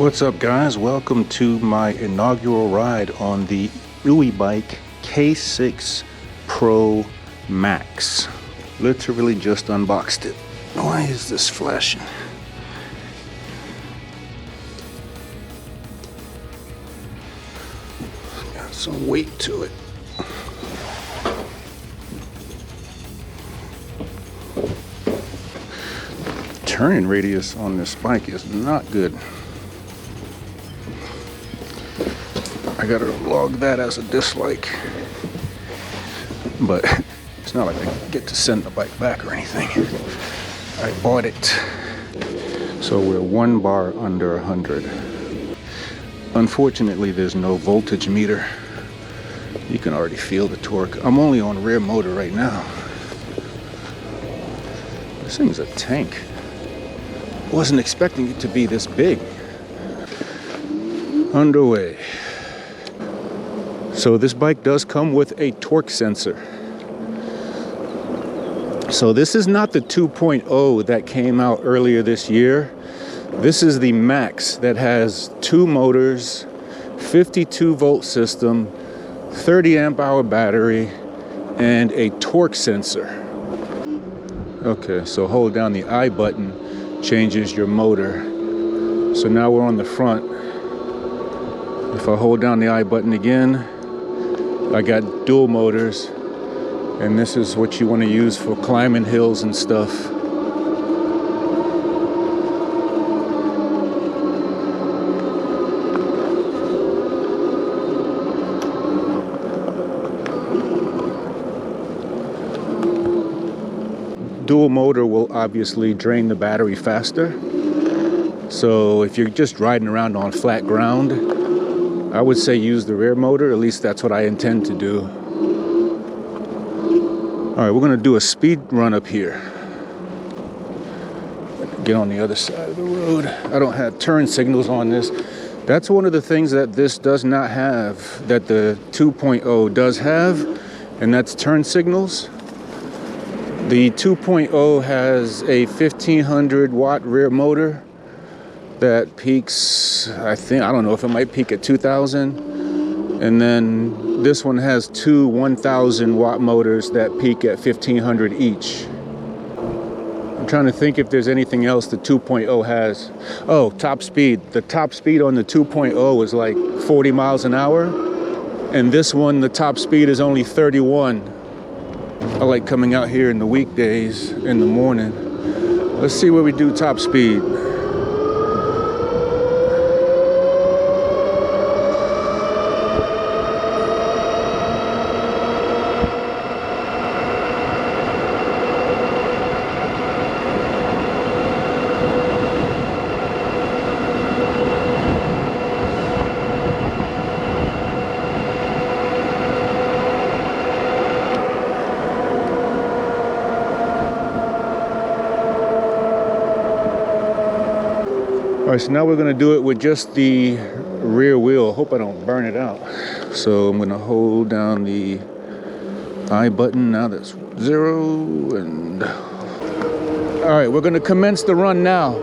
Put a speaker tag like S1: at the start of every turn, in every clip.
S1: What's up, guys? Welcome to my inaugural ride on the EUYBIKE K6 Pro Max. Literally just unboxed it. Why is this flashing? Got some weight to it. Turning radius on this bike is not good. I gotta log that as a dislike, but it's not like I get to send the bike back or anything. I bought it, so we're 1 bar under 100. Unfortunately, there's no voltage meter. You can already feel the torque. I'm only on rear motor right now. This thing's a tank. Wasn't expecting it to be this big. Underway. So this bike does come with a torque sensor. So this is not the 2.0 that came out earlier this year. This is the Max that has 2 motors, 52 volt system, 30 amp hour battery, and a torque sensor. Okay, so hold down the I button, changes your motor. So now we're on the front. If I hold down the I button again, I got dual motors, and this is what you want to use for climbing hills and stuff. Dual motor will obviously drain the battery faster. So if you're just riding around on flat ground, I would say use the rear motor. At least that's what I intend to do. All right, we're gonna do a speed run up here. Get on the other side of the road. I don't have turn signals on this. That's one of the things that this does not have, that the 2.0 does have, and that's turn signals. The 2.0 has a 1500 watt rear motor that peaks, I don't know if it might peak at 2000. And then this one has 2 1000 watt motors that peak at 1500 each. I'm trying to think if there's anything else the 2.0 has. Oh, top speed. The top speed on the 2.0 is like 40 miles an hour. And this one, the top speed is only 31. I like coming out here in the weekdays in the morning. Let's see where we do top speed. All right, so now we're gonna do it with just the rear wheel. Hope I don't burn it out. So I'm gonna hold down the I button. Now that's 0 and... All right, we're gonna commence the run now.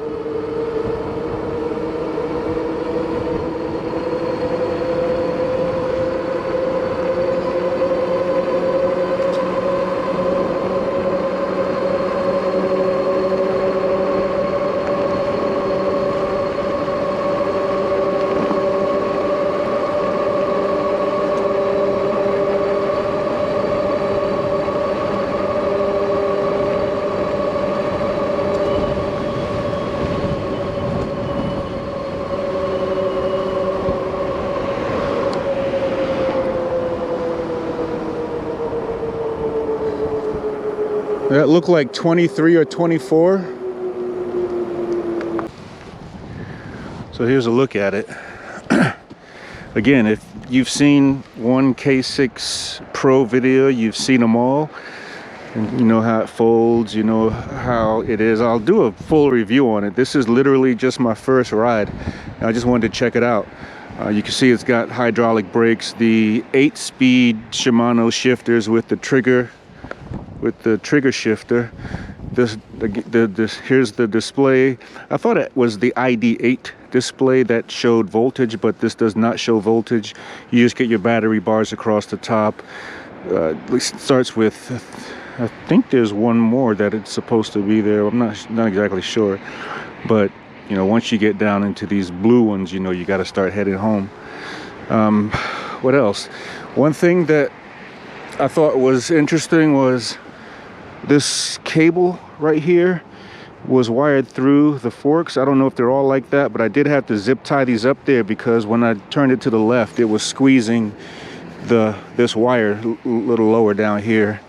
S1: That looked like 23 or 24. So here's a look at it. Again, if you've seen one K6 Pro video, you've seen them all. And you know how it folds, you know how it is. I'll do a full review on it. This is literally just my first ride. I just wanted to check it out. You can see it's got hydraulic brakes, the 8-speed Shimano shifters with the trigger shifter. Here's the display. I thought it was the ID8 display that showed voltage, but this does not show voltage. You just get your battery bars across the top. At least it starts with, I think there's one more that it's supposed to be there. I'm not exactly sure, but you know, once you get down into these blue ones, you know, you got to start heading home. What else? One thing that I thought was interesting was this cable right here was wired through the forks. I don't know if they're all like that, but I did have to zip tie these up there because when I turned it to the left, it was squeezing this wire a little lower down here.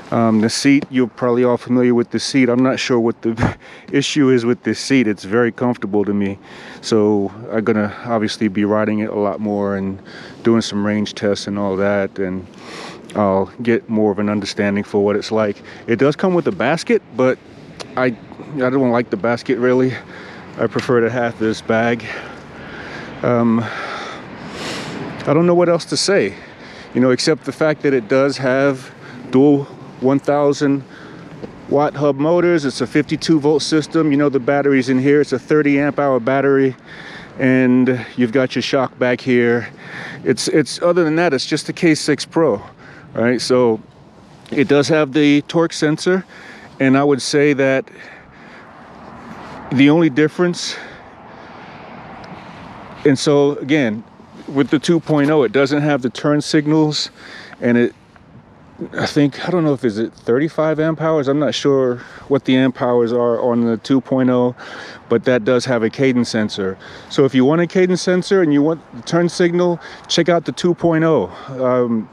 S1: The seat, you're probably all familiar with the seat. I'm not sure what the issue is with this seat. It's very comfortable to me. So I'm gonna obviously be riding it a lot more and doing some range tests and all that, and I'll get more of an understanding for what it's like. It does come with a basket, but I don't like the basket really. I prefer to have this bag. I don't know what else to say, you know, except the fact that it does have dual 1000 watt hub motors. It's a 52 volt system. You know, the battery's in here. It's a 30 amp hour battery, and you've got your shock back here. It's other than that, it's just a K6 Pro, right? So it does have the torque sensor, and I would say that the only difference, and so again, with the 2.0, it doesn't have the turn signals, and I don't know if it's 35 amp hours. I'm not sure what the amp hours are on the 2.0, but that does have a cadence sensor. So if you want a cadence sensor and you want the turn signal, check out the 2.0.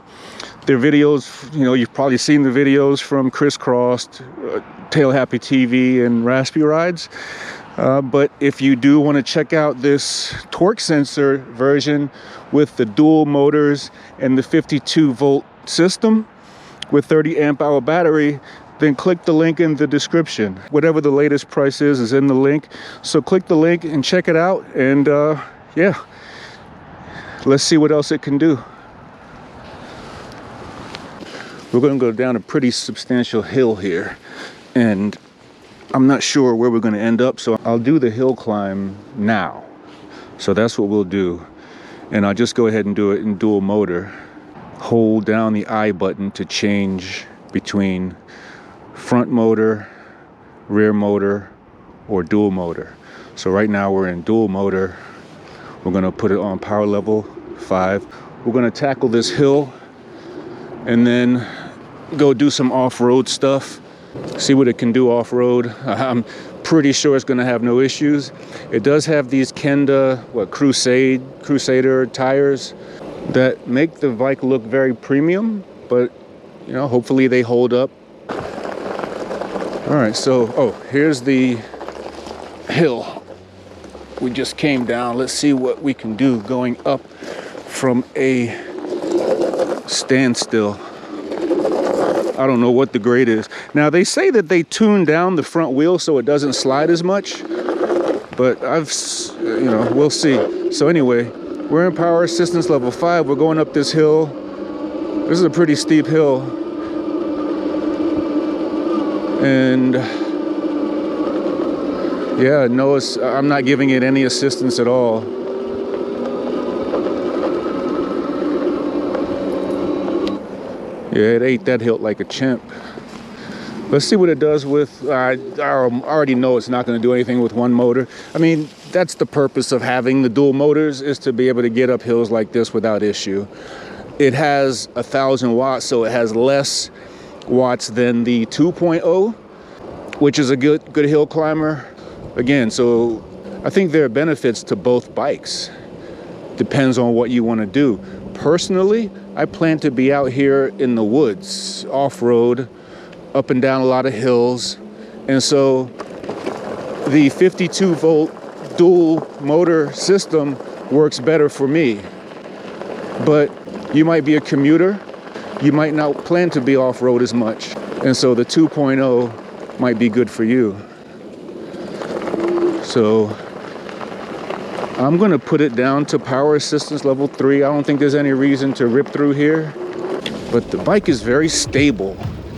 S1: Their videos, you know, you've probably seen the videos from Crisscrossed, Tail Happy TV, and Raspy Rides. But if you do want to check out this torque sensor version with the dual motors and the 52 volt system with 30 amp hour battery, then click the link in the description. Whatever the latest price is in the link. So click the link and check it out, and yeah, let's see what else it can do. We're going to go down a pretty substantial hill here, and I'm not sure where we're going to end up, so I'll do the hill climb now. So that's what we'll do, and I'll just go ahead and do it in dual motor. Hold down the I button to change between front motor, rear motor, or dual motor. So right now we're in dual motor. We're going to put it on power level 5. We're going to tackle this hill and then go do some off-road stuff, see what it can do off-road. I'm pretty sure it's going to have no issues. It does have these Kenda Crusader tires that make the bike look very premium, but you know, hopefully they hold up. All right, so here's the hill we just came down. Let's see what we can do going up from a standstill. I don't know what the grade is. Now they say that they tune down the front wheel so it doesn't slide as much, but you know, we'll see. So anyway, we're in power assistance level 5. We're going up this hill. This is a pretty steep hill, and yeah, no, I'm not giving it any assistance at all. Yeah, it ate that hill like a chimp. Let's see what it does with, I already know it's not going to do anything with one motor. I mean, that's the purpose of having the dual motors, is to be able to get up hills like this without issue. It has 1,000 watts, so it has less watts than the 2.0, which is a good hill climber. Again, so I think there are benefits to both bikes. Depends on what you want to do. Personally, I plan to be out here in the woods, off-road, up and down a lot of hills. And so the 52 volt dual motor system works better for me. But you might be a commuter, you might not plan to be off-road as much. And so the 2.0 might be good for you. So I'm gonna put it down to power assistance level 3. I don't think there's any reason to rip through here, but the bike is very stable.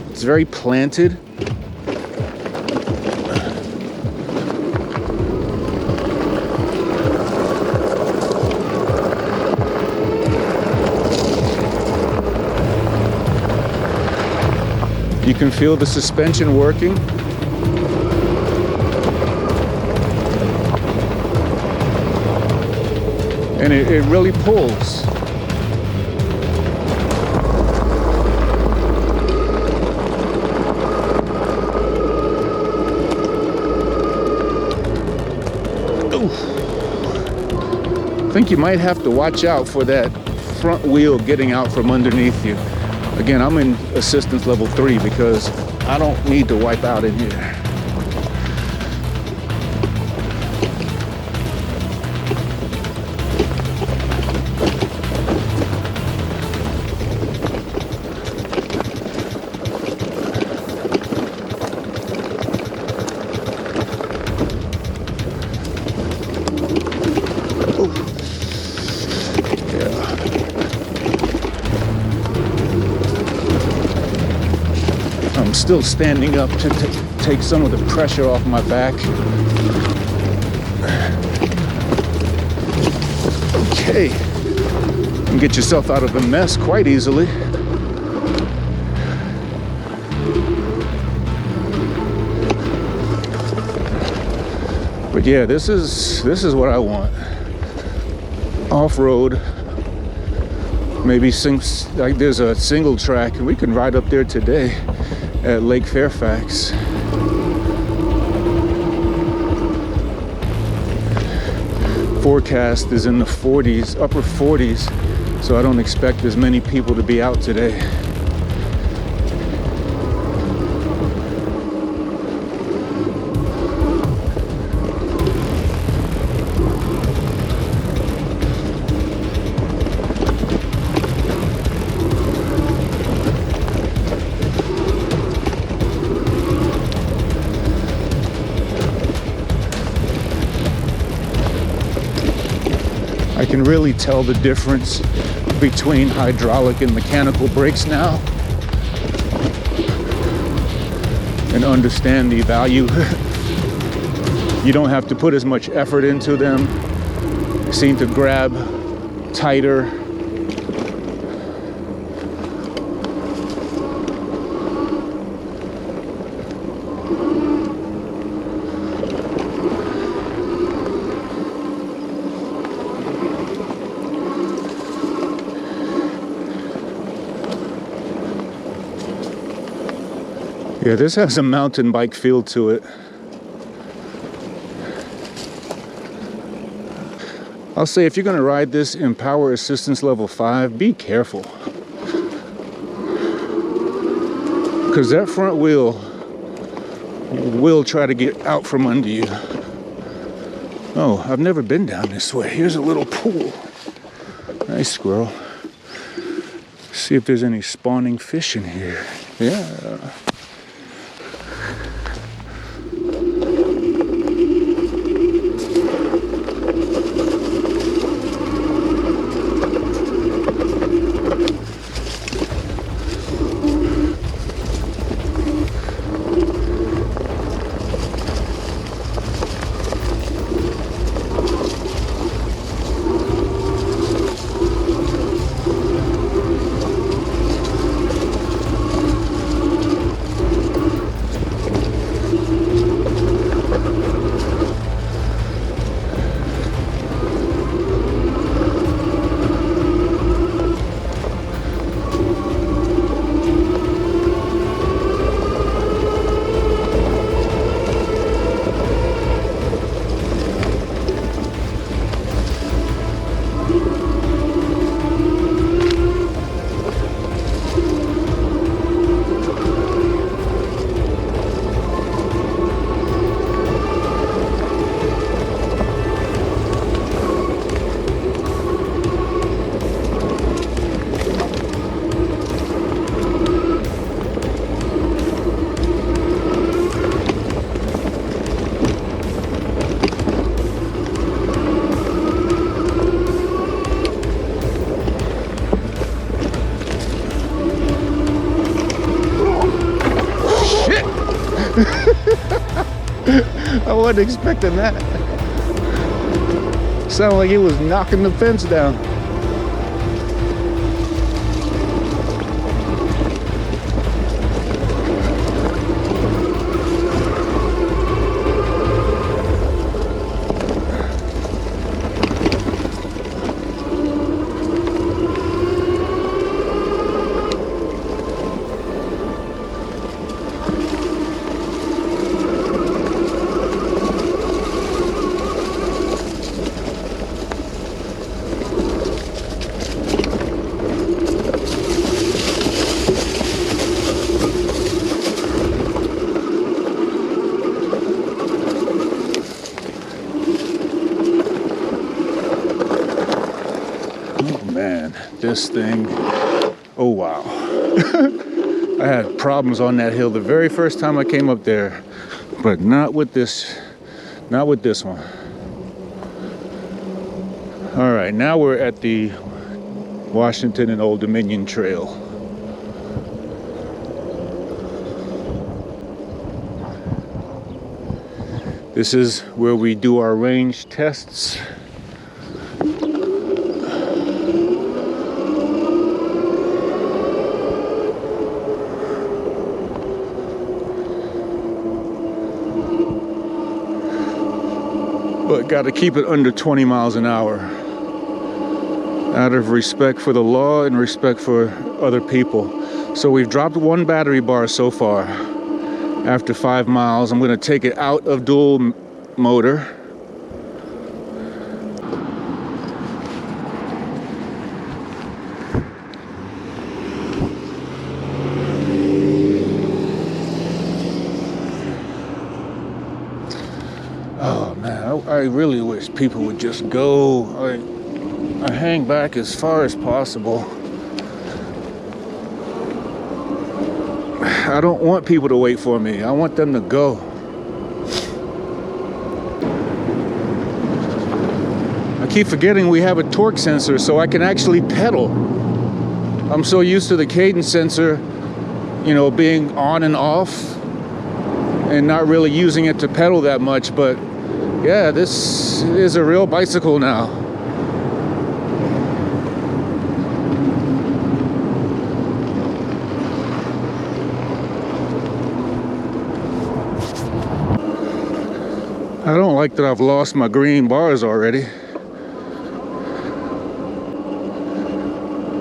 S1: It's very planted. You can feel the suspension working. And it really pulls. I think you might have to watch out for that front wheel getting out from underneath you. Again, I'm in assistance level 3 because I don't need to wipe out in here. I'm still standing up to take some of the pressure off my back. Okay, you can get yourself out of the mess quite easily. But yeah, this is what I want. Off-road. Maybe like there's a single track, and we can ride up there today at Lake Fairfax. Forecast is in the 40s, upper 40s, so I don't expect as many people to be out today. I can really tell the difference between hydraulic and mechanical brakes now, and understand the value. You don't have to put as much effort into them. They seem to grab tighter. Yeah, this has a mountain bike feel to it. I'll say if you're going to ride this in power assistance level 5, be careful. Because that front wheel will try to get out from under you. Oh, I've never been down this way. Here's a little pool. Nice squirrel. See if there's any spawning fish in here. Yeah. I wasn't expecting that. Sounded like he was knocking the fence down. man, this thing, oh wow. I had problems on that hill the very first time I came up there, but not with this one. All right, now we're at the Washington and Old Dominion Trail. This is where we do our range tests. But got to keep it under 20 miles an hour out of respect for the law and respect for other people. So we've dropped one battery bar so far. After 5 miles, I'm going to take it out of dual motor. Oh man, I really wish people would just go. I hang back as far as possible. I don't want people to wait for me. I want them to go. I keep forgetting we have a torque sensor so I can actually pedal. I'm so used to the cadence sensor, you know, being on and off and not really using it to pedal that much, but yeah, this is a real bicycle now. I don't like that I've lost my green bars already.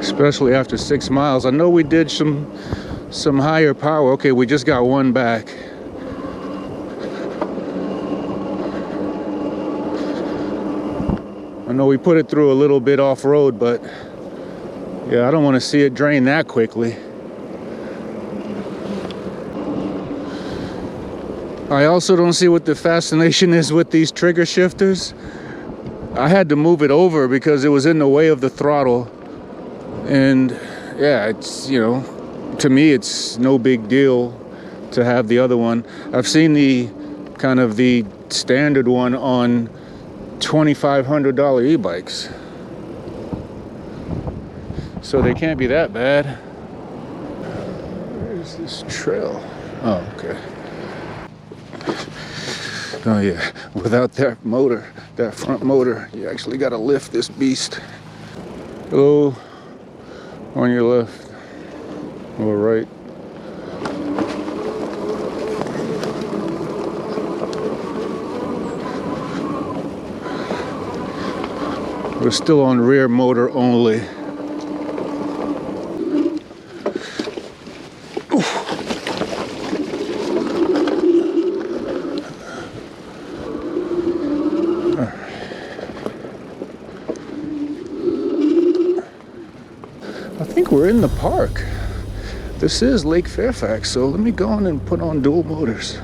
S1: Especially after 6 miles. I know we did some higher power. Okay, we just got one back. I know we put it through a little bit off-road, but yeah, I don't want to see it drain that quickly. I also don't see what the fascination is with these trigger shifters. I had to move it over because it was in the way of the throttle. And yeah, it's, you know, to me, it's no big deal to have the other one. I've seen the kind of the standard one on $2,500 e-bikes. So they can't be that bad. Where's this trail? Oh, okay. Oh yeah, without that motor, that front motor, you actually got to lift this beast. Hello, on your left or right. We're still on rear motor only. I think we're in the park. This is Lake Fairfax, so let me go on and put on dual motors.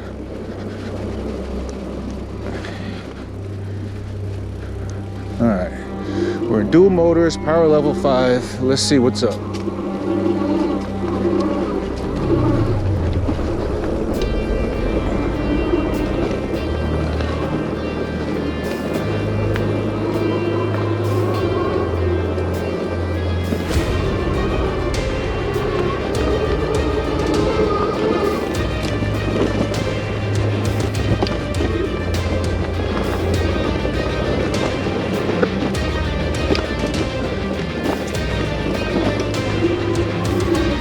S1: All right, we're in dual motors, power level 5. Let's see what's up.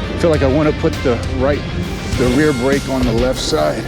S1: I feel like I want to put the rear brake on the left side.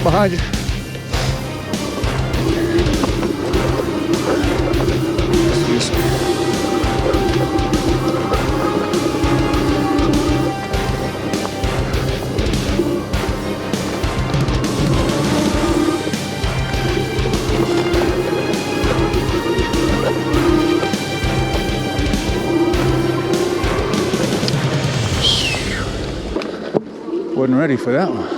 S1: behind you. Excuse me. Wasn't ready for that one.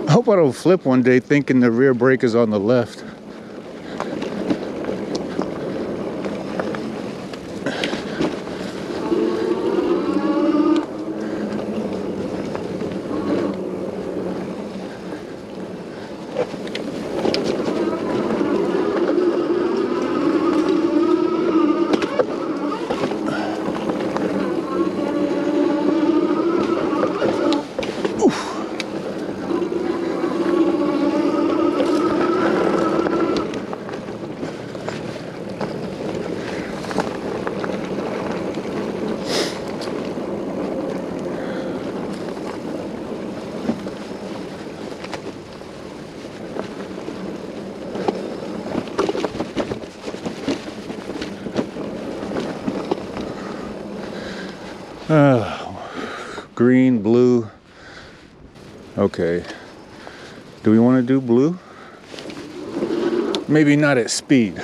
S1: I hope I don't flip one day thinking the rear brake is on the left. Green, blue. Okay. Do we want to do blue? Maybe not at speed.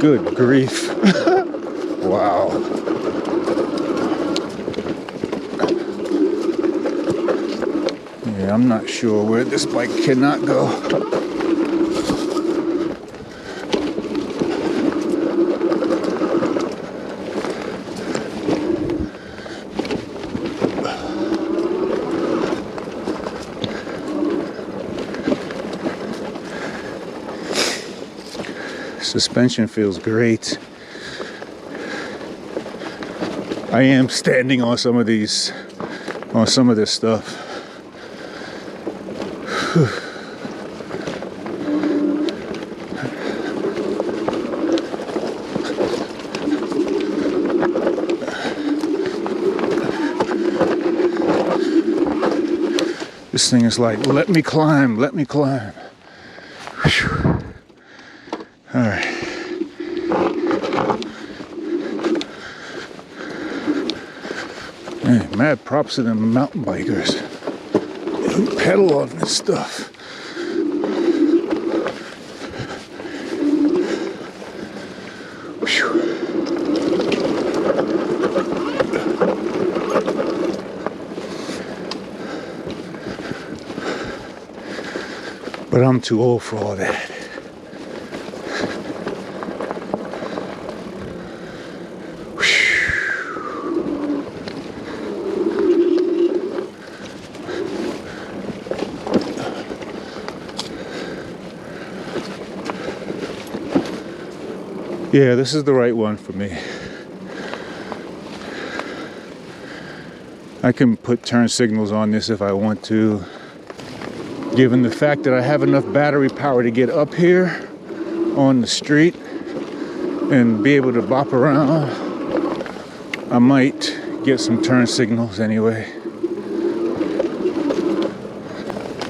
S1: Good grief. Wow. Yeah, I'm not sure where this bike cannot go. Suspension feels great. I am standing on some of these, on some of this stuff. This thing is like, let me climb, let me climb. Whew. All right. Man, mad props to them mountain bikers who pedal on this stuff. Whew. But I'm too old for all that. Yeah, this is the right one for me. I can put turn signals on this if I want to. Given the fact that I have enough battery power to get up here on the street and be able to bop around, I might get some turn signals anyway.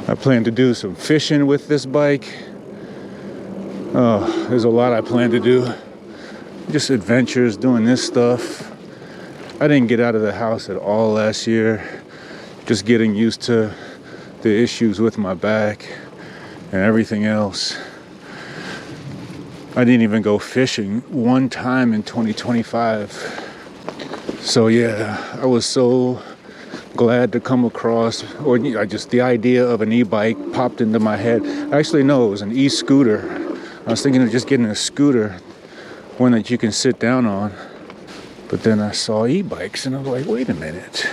S1: I plan to do some fishing with this bike. Oh, there's a lot I plan to do. Just adventures, doing this stuff. I didn't get out of the house at all last year. Just getting used to the issues with my back and everything else. I didn't even go fishing one time in 2025. So yeah, I was so glad to come across, or just the idea of an e-bike popped into my head. Actually, no, it was an e-scooter. I was thinking of just getting a scooter, one that you can sit down on. But then I saw e-bikes and I was like, wait a minute.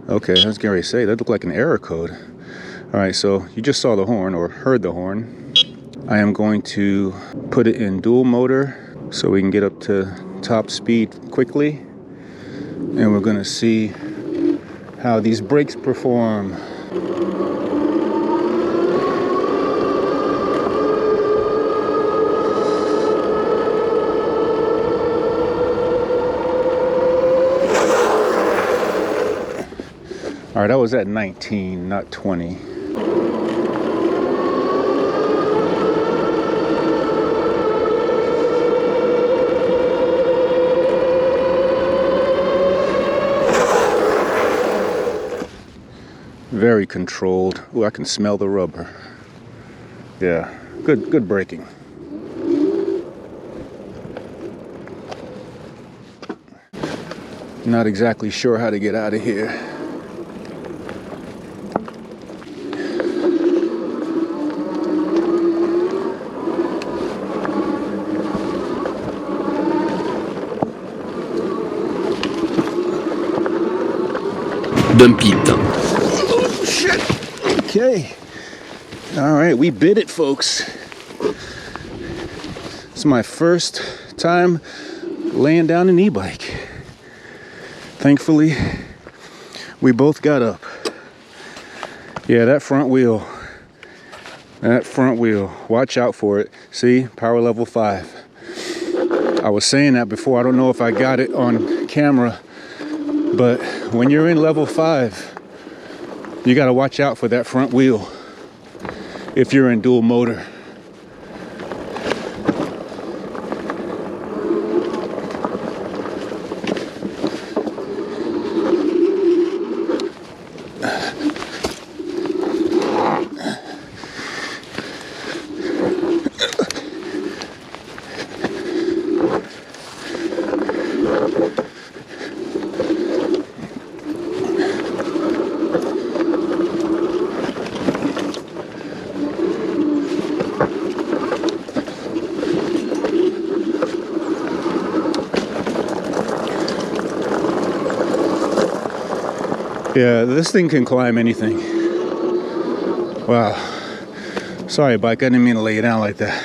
S1: Okay, I was getting ready to say, that looked like an error code. All right, so you just saw the horn or heard the horn. I am going to put it in dual motor so we can get up to top speed quickly. And we're gonna see how these brakes perform. All right, I was at 19, not 20. Very controlled. Ooh, I can smell the rubber. Yeah, good braking. Not exactly sure how to get out of here.
S2: Dump it.
S1: Oh, shit. Okay. All right, we bid it, folks. It's my first time laying down an e-bike. Thankfully, we both got up. Yeah, that front wheel, watch out for it. See, power level 5. I was saying that before. I don't know if I got it on camera, but when you're in level 5, You got to watch out for that front wheel if you're in dual motor. Yeah, this thing can climb anything. Wow. Sorry, bike, I didn't mean to lay you down like that.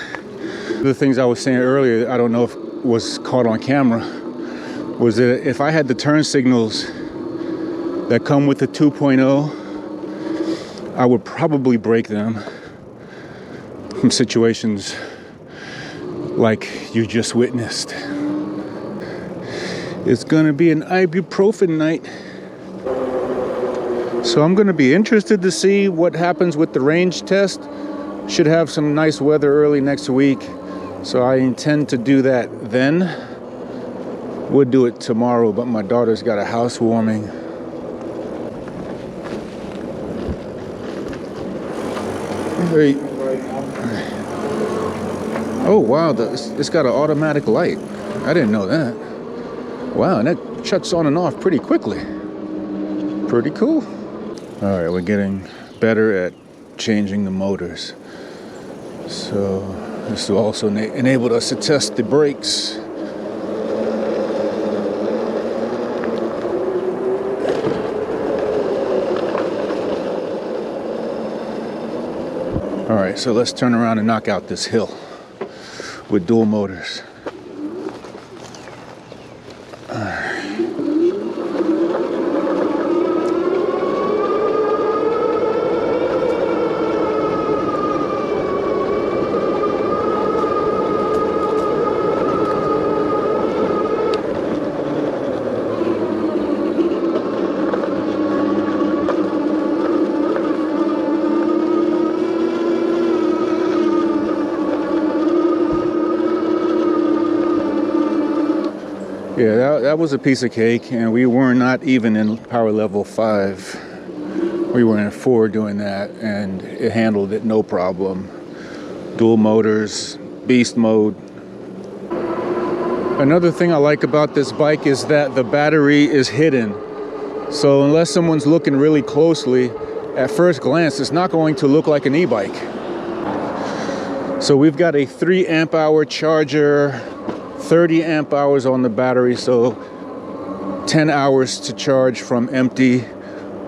S1: The things I was saying earlier, I don't know if was caught on camera, was that if I had the turn signals that come with the 2.0, I would probably break them from situations like you just witnessed. It's gonna be an ibuprofen night. So I'm gonna be interested to see what happens with the range test. Should have some nice weather early next week. So I intend to do that then. Would do it tomorrow, but my daughter's got a housewarming. Hey. Oh wow, it's got an automatic light. I didn't know that. Wow, and that shuts on and off pretty quickly. Pretty cool. All right, we're getting better at changing the motors. So this also enabled us to test the brakes. All right, so let's turn around and knock out this hill with dual motors. Yeah, that was a piece of cake, and we were not even in power level 5. We were in 4 doing that, and it handled it no problem. Dual motors, beast mode. Another thing I like about this bike is that the battery is hidden. So unless someone's looking really closely, at first glance, it's not going to look like an e-bike. So we've got a 3 amp hour charger, 30 amp hours on the battery, so 10 hours to charge from empty.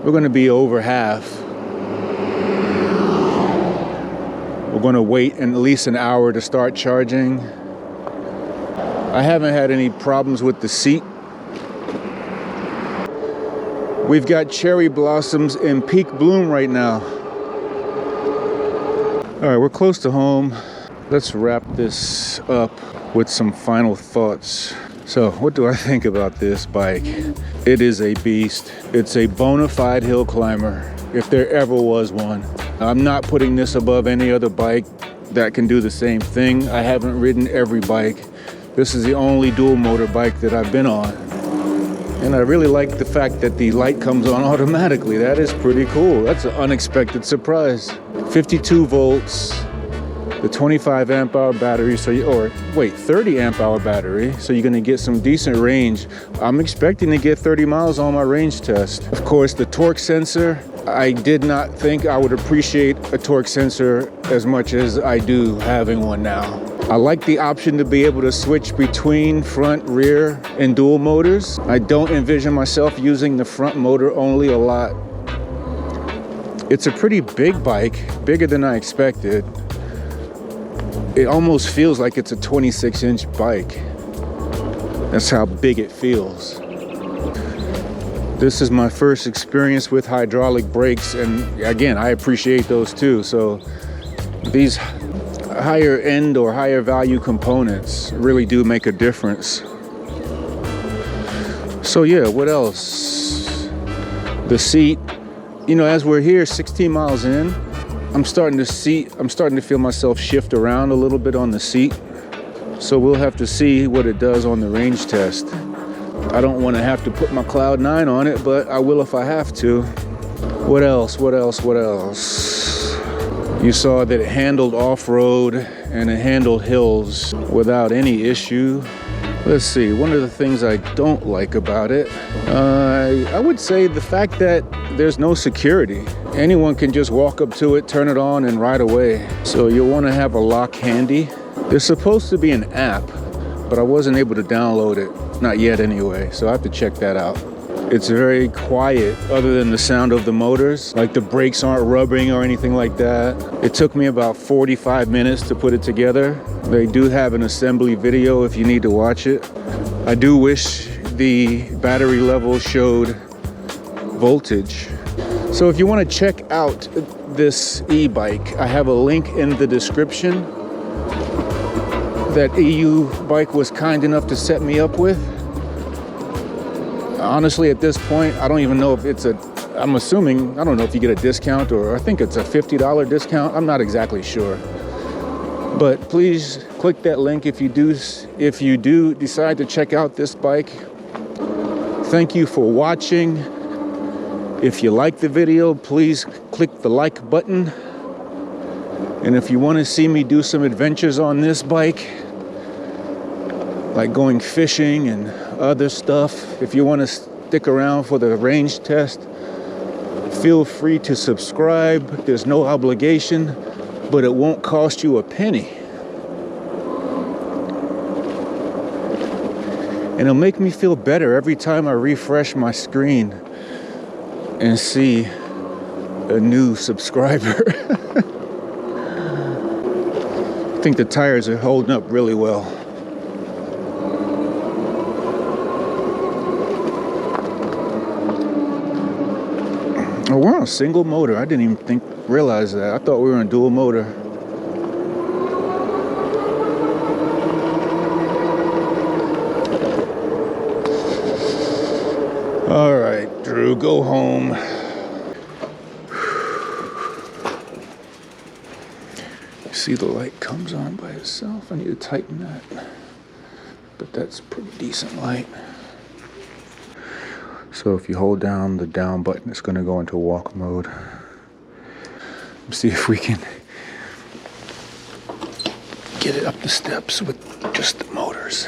S1: We're going to be over half. We're going to wait at least an hour to start charging. I haven't had any problems with the seat. We've got cherry blossoms in peak bloom right now. All right, we're close to home. Let's wrap this up with some final thoughts. So what do I think about this bike? It is a beast. It's a bona fide hill climber, if there ever was one. I'm not putting this above any other bike that can do the same thing. I haven't ridden every bike. This is the only dual motor bike that I've been on. And I really like the fact that the light comes on automatically. That is pretty cool. That's an unexpected surprise. 52 volts. The 25 amp hour battery, 30 amp hour battery, so you're gonna get some decent range. I'm expecting to get 30 miles on my range test. Of course, the torque sensor, I did not think I would appreciate a torque sensor as much as I do having one now. I like the option to be able to switch between front, rear, and dual motors. I don't envision myself using the front motor only a lot. It's a pretty big bike, bigger than I expected. It almost feels like it's a 26-inch bike. That's how big it feels. This is my first experience with hydraulic brakes, and again, I appreciate those too. So these higher end or higher value components really do make a difference. So yeah, what else? The seat, you know, as we're here 16 miles in, I'm starting to feel myself shift around a little bit on the seat. So we'll have to see what it does on the range test. I don't want to have to put my Cloud 9 on it, but I will if I have to. What else? You saw that it handled off-road and it handled hills without any issue. Let's see, one of the things I don't like about it, I would say the fact that there's no security. Anyone can just walk up to it, turn it on, and ride away. So you'll want to have a lock handy. There's supposed to be an app, but I wasn't able to download it. Not yet anyway, so I have to check that out. It's very quiet other than the sound of the motors. Like the brakes aren't rubbing or anything like that. It took me about 45 minutes to put it together. They do have an assembly video if you need to watch it. I do wish the battery level showed voltage. So if you want to check out this e-bike, I have a link in the description that EUYBIKE was kind enough to set me up with. Honestly, at this point, I don't even know if it's I'm assuming, I don't know if you get a discount, or I think it's a $50 discount. I'm not exactly sure. But please click that link if you do decide to check out this bike. Thank you for watching. If you like the video, please click the like button. And if you want to see me do some adventures on this bike, like going fishing and other stuff, if you want to stick around for the range test, feel free to subscribe. There's no obligation, but it won't cost you a penny. And it'll make me feel better every time I refresh my screen and see a new subscriber. I think the tires are holding up really well. Oh, we're on a single motor. I didn't even realize that. I thought we were on dual motor. All right, Drew, go home. See, the light comes on by itself. I need to tighten that, but that's pretty decent light. So if you hold down the down button, it's going to go into walk mode. Let's see if we can get it up the steps with just the motors.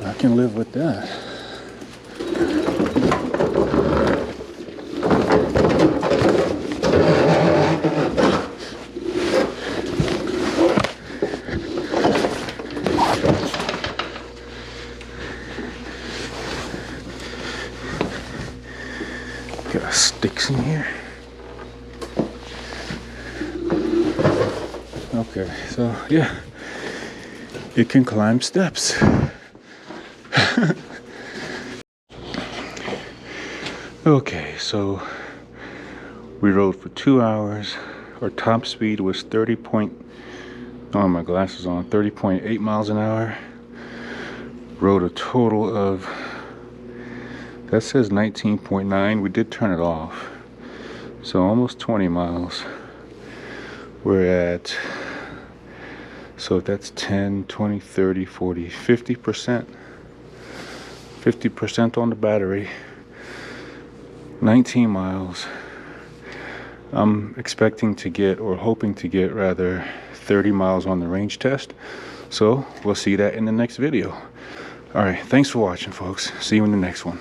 S1: I can live with that. Got sticks in here. Okay, so yeah, it can climb steps. Okay, so we rode for 2 hours. Our top speed was 30.8 miles an hour. Rode a total of, that says 19.9. We did turn it off, so almost 20 miles. We're at, so that's 10, 20, 30, 40, 50%. 50% on the battery. 19 miles. I'm expecting to get, or hoping to get rather, 30 miles on the range test. So we'll see that in the next video. All right, thanks for watching, folks. See you in the next one.